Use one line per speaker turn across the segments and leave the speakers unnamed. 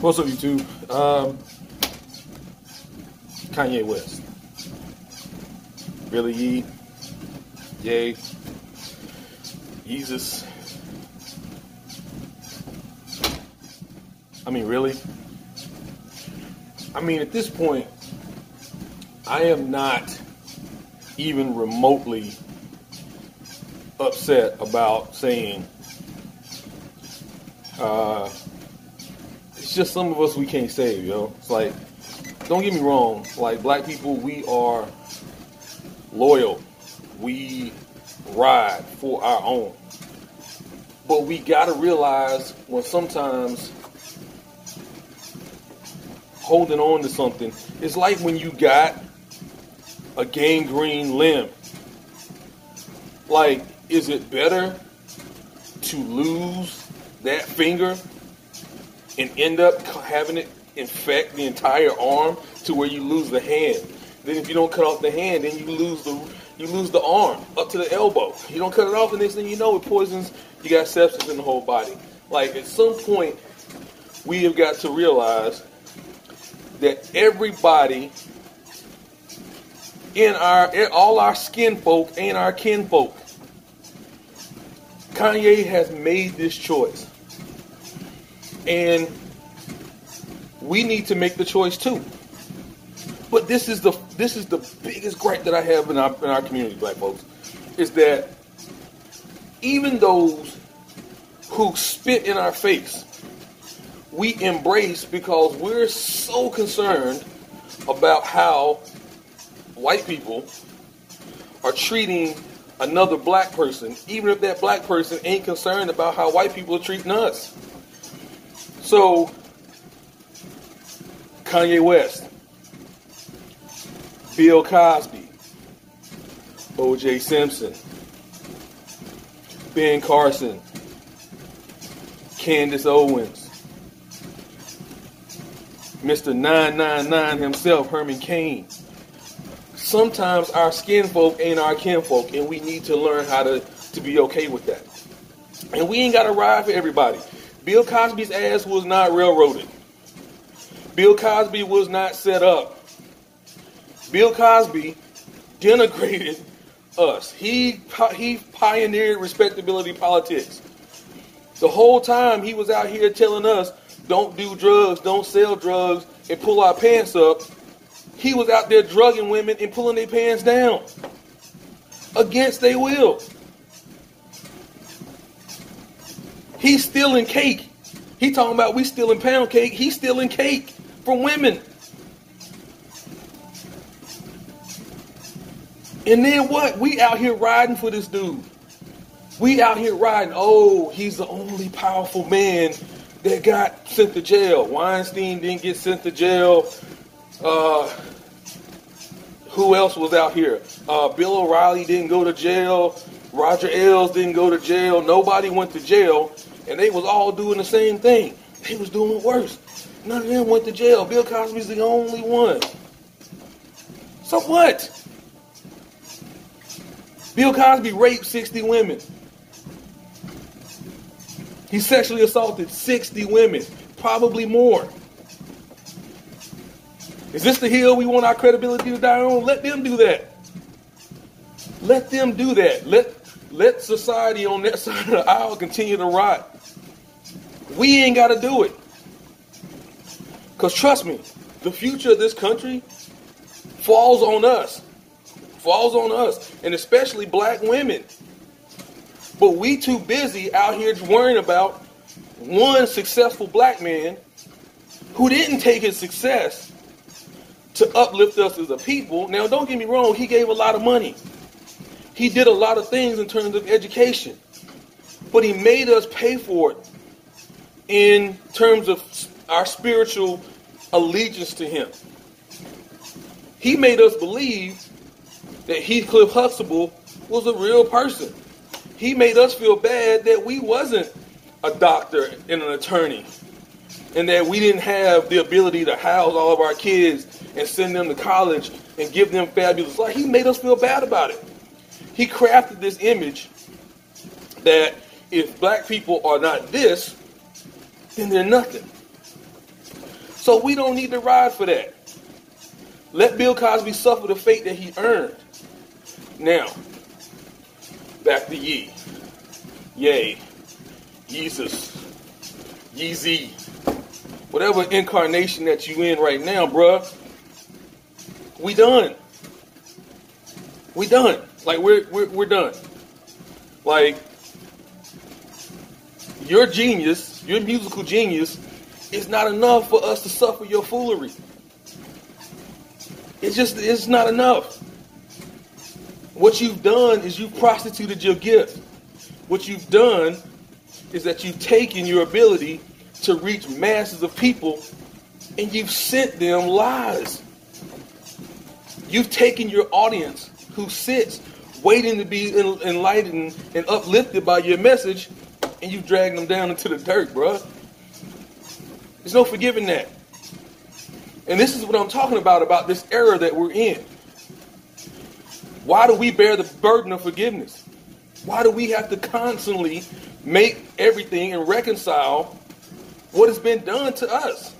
What's up, YouTube? Kanye West. Really, Ye? Yay? Jesus? I mean, really? I mean, at this point, I am not even remotely upset about saying it's just some of us we can't save, yo. It's like, don't get me wrong, like black people, we are loyal. We ride for our own. But we gotta realize when sometimes holding on to something, it's like when you got a gangrene limb. Like, is it better to lose that finger and end up having it infect the entire arm to where you lose the hand? Then if you don't cut off the hand, then you lose the arm up to the elbow. You don't cut it off, and next thing you know, it poisons. You got sepsis in the whole body. Like, at some point, we have got to realize that everybody all our skin folk ain't our kin folk. Kanye has made this choice, and we need to make the choice too. But this is the biggest gripe that I have in our community, black folks, is that even those who spit in our face, we embrace because we're so concerned about how white people are treating another black person, even if that black person ain't concerned about how white people are treating us. So, Kanye West, Bill Cosby, O.J. Simpson, Ben Carson, Candace Owens, Mr. 999 himself, Herman Cain. Sometimes our skin folk ain't our kin folk, and we need to learn how to be okay with that. And we ain't got to ride for everybody. Bill Cosby's ass was not railroaded. Bill Cosby was not set up. Bill Cosby denigrated us. He pioneered respectability politics. The whole time he was out here telling us, don't do drugs, don't sell drugs, and pull our pants up. He was out there drugging women and pulling their pants down against their will. He's stealing cake. He talking about we stealing pound cake. He's stealing cake from women. And then what? We out here riding for this dude. We out here riding. Oh, he's the only powerful man that got sent to jail. Weinstein didn't get sent to jail. Who else was out here? Bill O'Reilly didn't go to jail. Roger Ailes didn't go to jail. Nobody went to jail, and they was all doing the same thing. They was doing worse. None of them went to jail. Bill Cosby's the only one. So what? Bill Cosby raped 60 women. He sexually assaulted 60 women, probably more. Is this the hill we want our credibility to die on? Let them do that. Let them do that. Let society on that side of the aisle continue to rot. We ain't got to do it. Because trust me, the future of this country falls on us. Falls on us. And especially black women. But we too busy out here worrying about one successful black man who didn't take his success to uplift us as a people. Now, don't get me wrong, he gave a lot of money. He did a lot of things in terms of education. But he made us pay for it in terms of our spiritual allegiance to him. He made us believe that Heathcliff Huxtable was a real person. He made us feel bad that we wasn't a doctor and an attorney, and that we didn't have the ability to house all of our kids and send them to college and give them fabulous life. He made us feel bad about it. He crafted this image that if black people are not this, then they're nothing. So we don't need to ride for that. Let Bill Cosby suffer the fate that he earned. Now, back to Ye. Yay. Jesus. Yeezy. Whatever incarnation that you in right now, bruh. We done. We done. Like, we're done. Like, your genius, your musical genius, is not enough for us to suffer your foolery. It's not enough. What you've done is you've prostituted your gift. What you've done is that you've taken your ability to reach masses of people and you've sent them lies. You've taken your audience who sits waiting to be enlightened and uplifted by your message, and you've dragged them down into the dirt, bruh. There's no forgiving that. And this is what I'm talking about this era that we're in. Why do we bear the burden of forgiveness? Why do we have to constantly make everything and reconcile what has been done to us?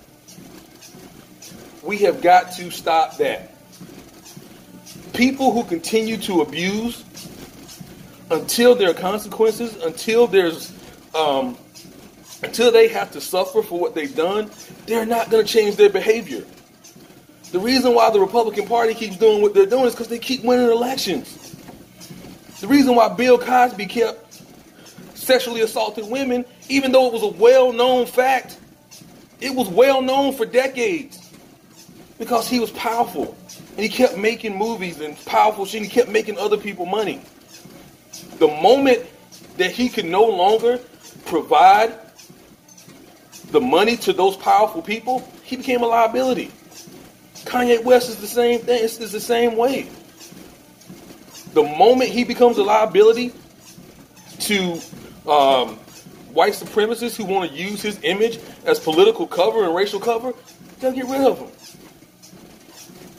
We have got to stop that. People who continue to abuse until there are consequences, until they have to suffer for what they've done, they're not going to change their behavior. The reason why the Republican Party keeps doing what they're doing is because they keep winning elections. The reason why Bill Cosby kept sexually assaulting women, even though it was a well-known fact, it was well-known for decades, because he was powerful. And he kept making movies and powerful shit. And he kept making other people money. The moment that he could no longer provide the money to those powerful people, he became a liability. Kanye West is the same thing. It's the same way. The moment he becomes a liability to white supremacists who want to use his image as political cover and racial cover, they'll get rid of him.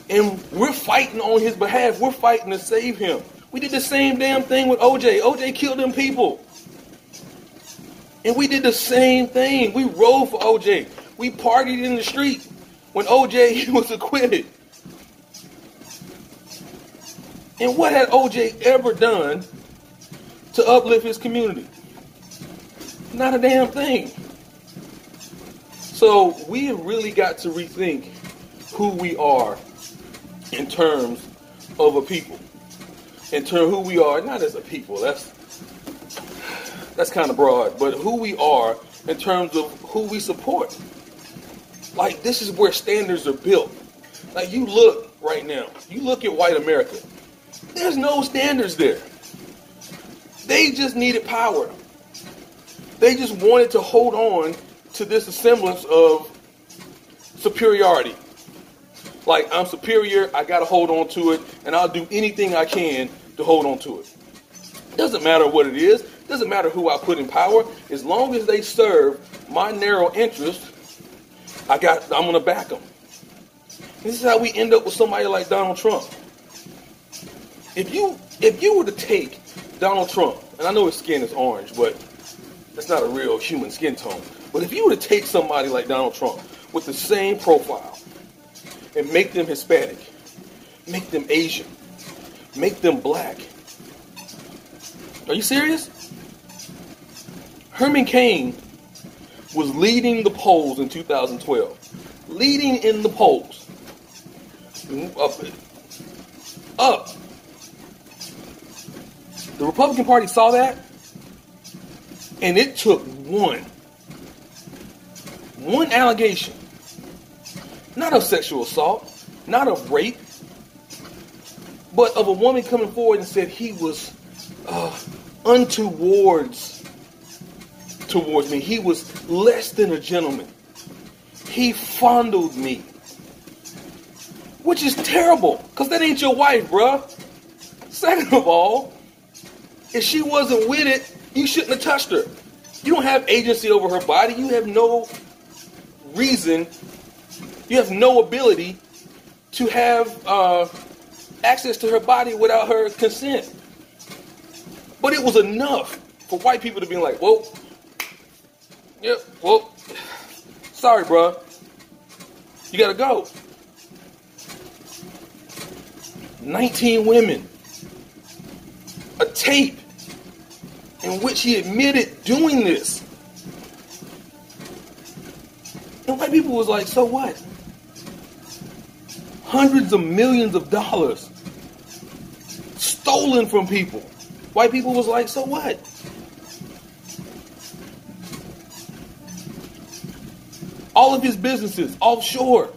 And we're fighting on his behalf. We're fighting to save him. We did the same damn thing with OJ. OJ killed them people. And we did the same thing. We rode for OJ. We partied in the street when OJ was acquitted. And what had OJ ever done to uplift his community? Not a damn thing. So we have really got to rethink who we are in terms of a people. In terms of who we are, not as a people, that's kind of broad, but who we are in terms of who we support. Like, this is where standards are built. Like, you look right now, you look at white America, there's no standards there. They just needed power. They just wanted to hold on to this semblance of superiority. Like, I'm superior, I got to hold on to it, and I'll do anything I can to hold on to it. Doesn't matter what it is. Doesn't matter who I put in power. As long as they serve my narrow interest, I'm going to back them. This is how we end up with somebody like Donald Trump. If you were to take Donald Trump, and I know his skin is orange, but that's not a real human skin tone. But if you were to take somebody like Donald Trump with the same profile and make them Hispanic, make them Asian, make them black. Are you serious? Herman Cain was leading the polls in 2012. Leading in the polls. Up. The Republican Party saw that, and it took one allegation. Not of sexual assault, not of rape, but of a woman coming forward and said he was untowards towards me. He was less than a gentleman. He fondled me. Which is terrible, because that ain't your wife, bruh. Second of all, if she wasn't with it, you shouldn't have touched her. You don't have agency over her body. You have no reason, you have no ability to have access to her body without her consent. But it was enough for white people to be like, sorry, bruh. You got to go. 19 women. A tape in which he admitted doing this. And white people was like, so what? Hundreds of millions of dollars stolen from people. White people was like, so what? All of his businesses offshore.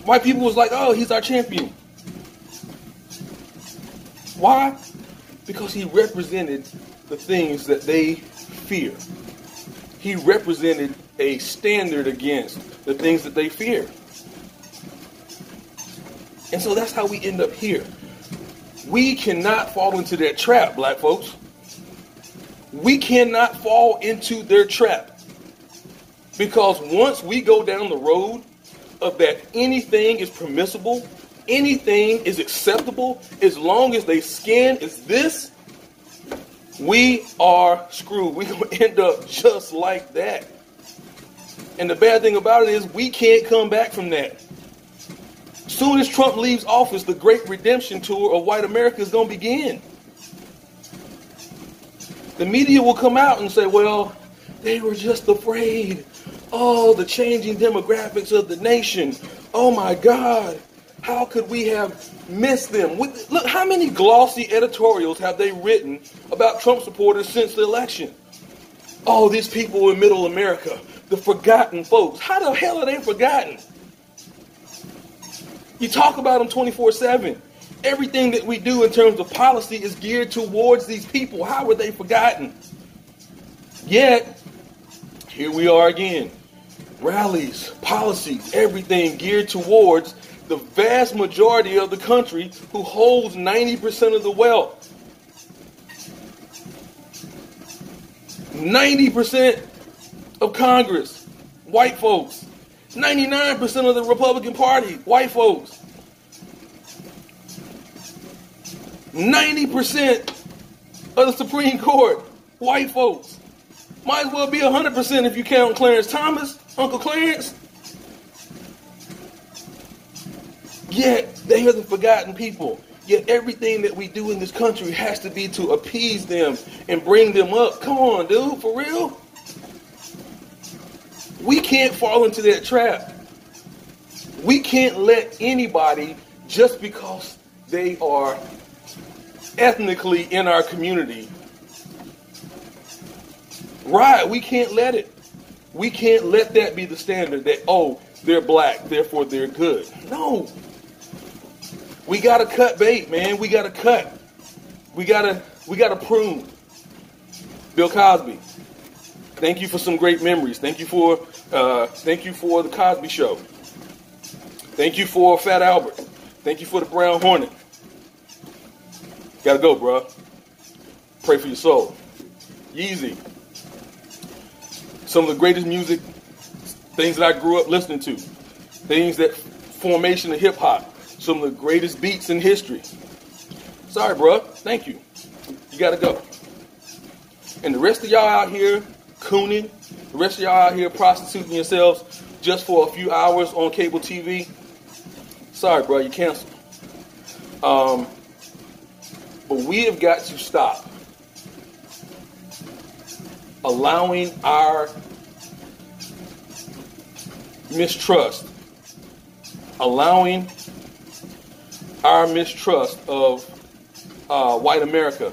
White people was like, oh, he's our champion. Why? Because he represented the things that they fear. He represented a standard against the things that they fear. And so that's how we end up here. We cannot fall into that trap, black folks. We cannot fall into their trap. Because once we go down the road of that anything is permissible, anything is acceptable, as long as they skin is this, we are screwed. We're going to end up just like that. And the bad thing about it is we can't come back from that. Soon as Trump leaves office, the great redemption tour of white America is going to begin. The media will come out and say, well, they were just afraid. Oh, the changing demographics of the nation. Oh my God. How could we have missed them? Look, how many glossy editorials have they written about Trump supporters since the election? Oh, these people in middle America, the forgotten folks. How the hell are they forgotten? You talk about them 24/7. Everything that we do in terms of policy is geared towards these people. How were they forgotten? Yet, here we are again. Rallies, policies, everything geared towards the vast majority of the country who holds 90% of the wealth. 90% of Congress, white folks. 99% of the Republican Party, white folks. 90% of the Supreme Court, white folks. Might as well be 100% if you count Clarence Thomas, Uncle Clarence. Yet, they are the forgotten people. Yet, everything that we do in this country has to be to appease them and bring them up. Come on, dude, for real? We can't fall into that trap. We can't let anybody, just because they are ethnically in our community, right, we can't let it. We can't let that be the standard that, oh, they're black, therefore they're good. No. We gotta cut bait, man. We gotta cut. We gotta prune. Bill Cosby, thank you for some great memories. Thank you for the Cosby Show. Thank you for Fat Albert. Thank you for the Brown Hornet. Gotta go, bro. Pray for your soul. Yeezy. Some of the greatest music, things that I grew up listening to, things that formation of hip hop, some of the greatest beats in history. Sorry, bro. Thank you. You gotta go. And the rest of y'all out here cooning, the rest of y'all out here prostituting yourselves just for a few hours on cable TV. Sorry, bro. You canceled. But we have got to stop allowing our mistrust, of white America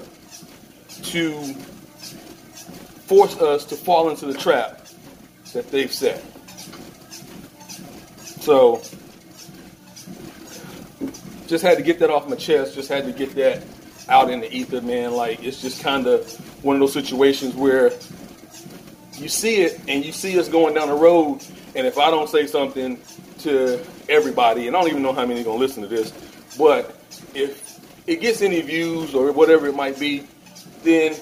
to force us to fall into the trap that they've set. So, just had to get that off my chest, just had to get that out in the ether, man. Like, it's just kind of one of those situations where you see it and you see us going down the road, and if I don't say something to everybody, and I don't even know how many are going to listen to this, but if it gets any views or whatever it might be, then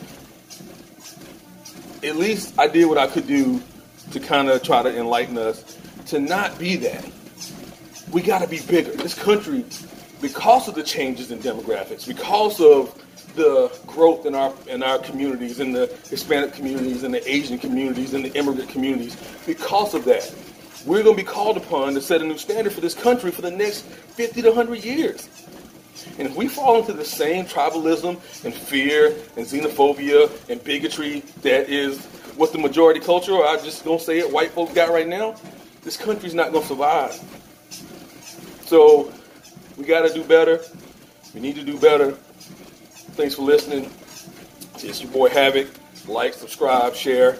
at least I did what I could do to kind of try to enlighten us to not be that. We got to be bigger. This country, because of the changes in demographics, because of the growth in our communities, in the Hispanic communities, in the Asian communities, in the immigrant communities, because of that, we're going to be called upon to set a new standard for this country for the next 50 to 100 years. And if we fall into the same tribalism and fear and xenophobia and bigotry that is what the majority culture, or I'm just going to say it, white folks got right now, this country's not going to survive. So we got to do better. We need to do better. Thanks for listening. It's your boy Havoc. Like, subscribe, share.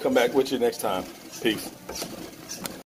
Come back with you next time. Peace.